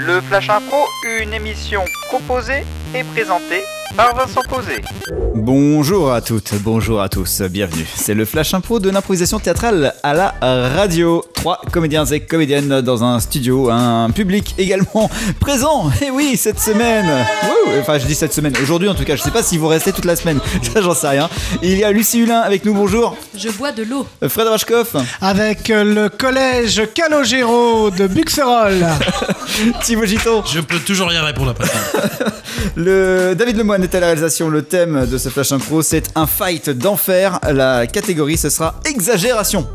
Le Flash Impro, une émission proposée et présentée par Vincent Posé. Bonjour à toutes, bonjour à tous, bienvenue. C'est le Flash Impro de l'improvisation théâtrale à la radio. 3 comédiens et comédiennes dans un studio, un public également présent. Et oui, cette semaine, enfin je dis cette semaine, aujourd'hui en tout cas, je sais pas si vous restez toute la semaine, ça j'en sais rien. Il y a Lucie Hulin avec nous, bonjour. Je bois de l'eau. Fred Rachkoff. Avec le collège Calogero de Buxerolles. Thibaut Giton. Je peux toujours rien répondre après. David Lemoine est à la réalisation. Le thème de ce Flash Impro, c'est un fight d'enfer. La catégorie, ce sera exagération.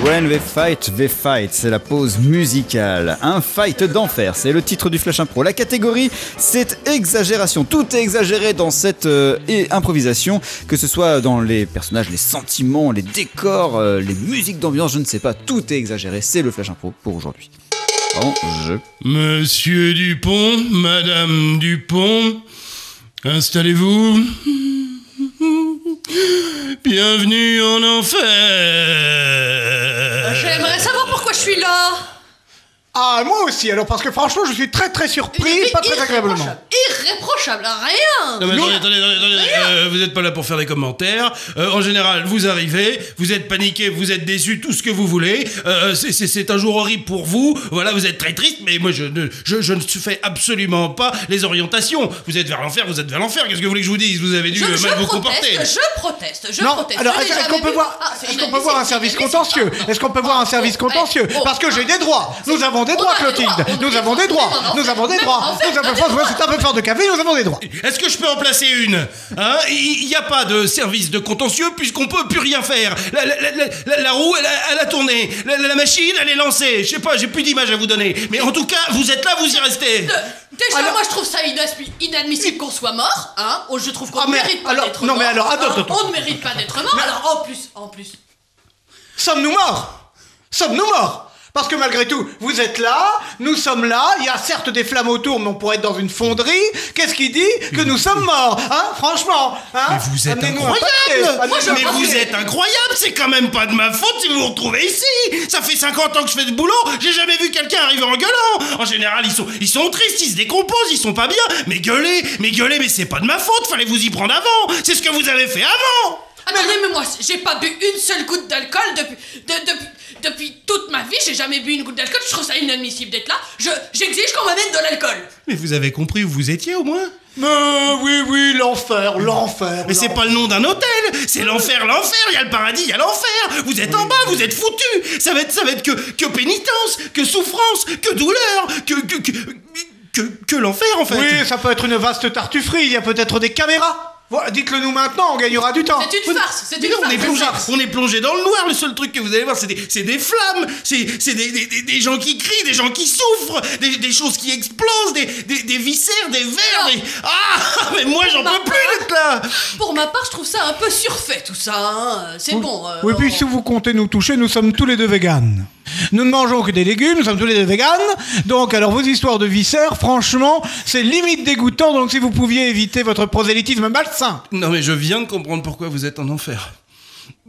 When they fight, c'est la pause musicale. Un fight d'enfer, c'est le titre du Flash Impro. La catégorie, c'est exagération. Tout est exagéré dans cette improvisation, que ce soit dans les personnages, les sentiments, les décors, les musiques d'ambiance, je ne sais pas. Tout est exagéré. C'est le Flash Impro pour aujourd'hui. En jeu. Monsieur Dupont, Madame Dupont, installez-vous. Bienvenue en enfer. J'aimerais savoir pourquoi je suis là. Ah, moi aussi, alors, parce que franchement, je suis très très surpris, pas très agréablement. Irréprochable, rien. Non mais attendez, vous n'êtes pas là pour faire des commentaires. En général, vous arrivez, vous êtes paniqué, vous êtes déçu, tout ce que vous voulez. C'est un jour horrible pour vous. Voilà, vous êtes très triste, mais moi je ne fais absolument pas les orientations. Vous êtes vers l'enfer, vous êtes vers l'enfer. Qu'est-ce que vous voulez que je vous dise? Vous avez dû mal vous comporter. Je proteste. Alors, est-ce qu'on peut voir un service contentieux? Est-ce qu'on peut voir un service contentieux? Parce que j'ai des droits. Nous avons des droits, Clotilde. Nous avons des droits. Nous avons des droits. C'est un peu fort de café, nous avons des droits. Est-ce que je peux en placer une? Hein? Il n'y a pas de service de contentieux puisqu'on peut plus rien faire. La roue, elle a tourné. La machine, elle est lancée. Je sais pas, j'ai plus d'image à vous donner. Mais en tout cas, vous êtes là, vous y restez. Déjà, moi je trouve ça inadmissible qu'on soit mort. Hein? Je trouve qu'on ne mérite pas d'être mort. Non mais alors, attends. On ne mérite pas d'être mort. Alors en plus. Sommes-nous morts? Parce que malgré tout, vous êtes là, nous sommes là, il y a certes des flammes autour, mais on pourrait être dans une fonderie. Qu'est-ce qui dit que nous sommes morts? Hein? Franchement, hein? Mais vous êtes incroyable! Vous êtes incroyable! C'est quand même pas de ma faute si vous vous retrouvez ici! Ça fait 50 ans que je fais ce boulot, j'ai jamais vu quelqu'un arriver en gueulant! En général, ils sont tristes, ils se décomposent, ils sont pas bien! Mais gueuler, mais c'est pas de ma faute, fallait vous y prendre avant! C'est ce que vous avez fait avant! Attendez, mais moi, j'ai pas bu une seule goutte d'alcool depuis toute ma vie, j'ai jamais bu une goutte d'alcool, je trouve ça inadmissible d'être là, j'exige qu'on m'amène de l'alcool. Mais vous avez compris où vous étiez au moins? Oui, l'enfer. Mais c'est pas le nom d'un hôtel, c'est l'enfer, il y a le paradis, il y a l'enfer. Vous êtes en bas, vous êtes foutus. Ça va être que pénitence, que souffrance, que douleur, que l'enfer en fait. Oui, ça peut être une vaste tartufferie, il y a peut-être des caméras. Voilà, dites-le nous maintenant, on gagnera du temps. C'est une farce. On est plongé dans le noir. Le seul truc que vous allez voir, c'est des flammes, c'est des gens qui crient, des gens qui souffrent, des choses qui explosent, des viscères, des vers. Mais moi j'en peux plus d'être là. Pour ma part, je trouve ça un peu surfait tout ça. Hein. C'est bon. Oui, puis si vous comptez nous toucher, nous sommes tous les deux véganes. Nous ne mangeons que des légumes, nous sommes tous les deux véganes. Donc, alors vos histoires de viscères, franchement, c'est limite dégoûtant. Donc, si vous pouviez éviter votre prosélytisme malsain. Non, mais je viens de comprendre pourquoi vous êtes en enfer.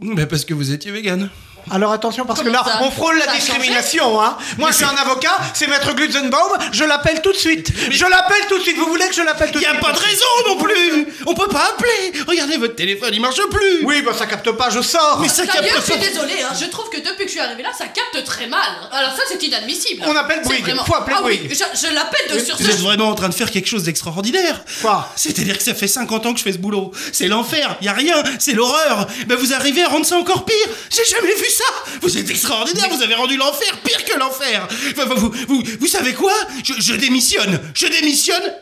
Mais parce que vous étiez végane. Alors attention, parce que là, on frôle la discrimination, hein. Moi, je suis un avocat, c'est Maître Glutzenbaum, je l'appelle tout de suite. Vous voulez que je l'appelle tout de suite? Y a pas de raison non plus. On peut pas appeler. Regardez, votre téléphone, il marche plus. Oui, bah ça capte pas, je sors. Mais ça capte D'ailleurs, pas. je suis désolée, hein, je trouve que depuis que je suis arrivée là, ça capte très mal. Alors ça, c'est inadmissible. On appelle Bouygues, faut appeler Bouygues. Oui, je l'appelle de sursaut. Vous êtes vraiment en train de faire quelque chose d'extraordinaire. Quoi? C'est-à-dire que ça fait 50 ans que je fais ce boulot. C'est l'enfer, y a rien, c'est l'horreur. Ben vous arrivez à rendre ça encore pire. J'ai jamais vu ça. Vous êtes extraordinaire, vous avez rendu l'enfer pire que l'enfer. Vous savez quoi? Je démissionne,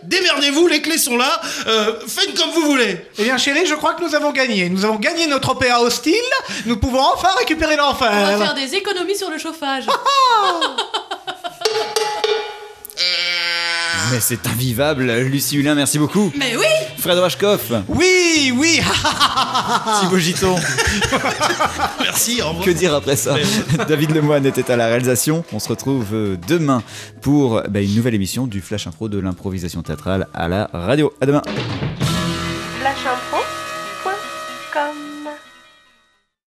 démerdez-vous, les clés sont là, faites comme vous voulez. Eh bien chérie, je crois que nous avons gagné notre OPA hostile, nous pouvons enfin récupérer l'enfer. On va faire des économies sur le chauffage. Mais c'est invivable, Lucie Hulin, merci beaucoup. Mais oui. Fred Rachkoff. Oui. Thibaut Giton. Merci, au revoir. Que dire après ça? David Lemoine était à la réalisation. On se retrouve demain pour une nouvelle émission du Flash Impro de l'improvisation théâtrale à la radio. À demain.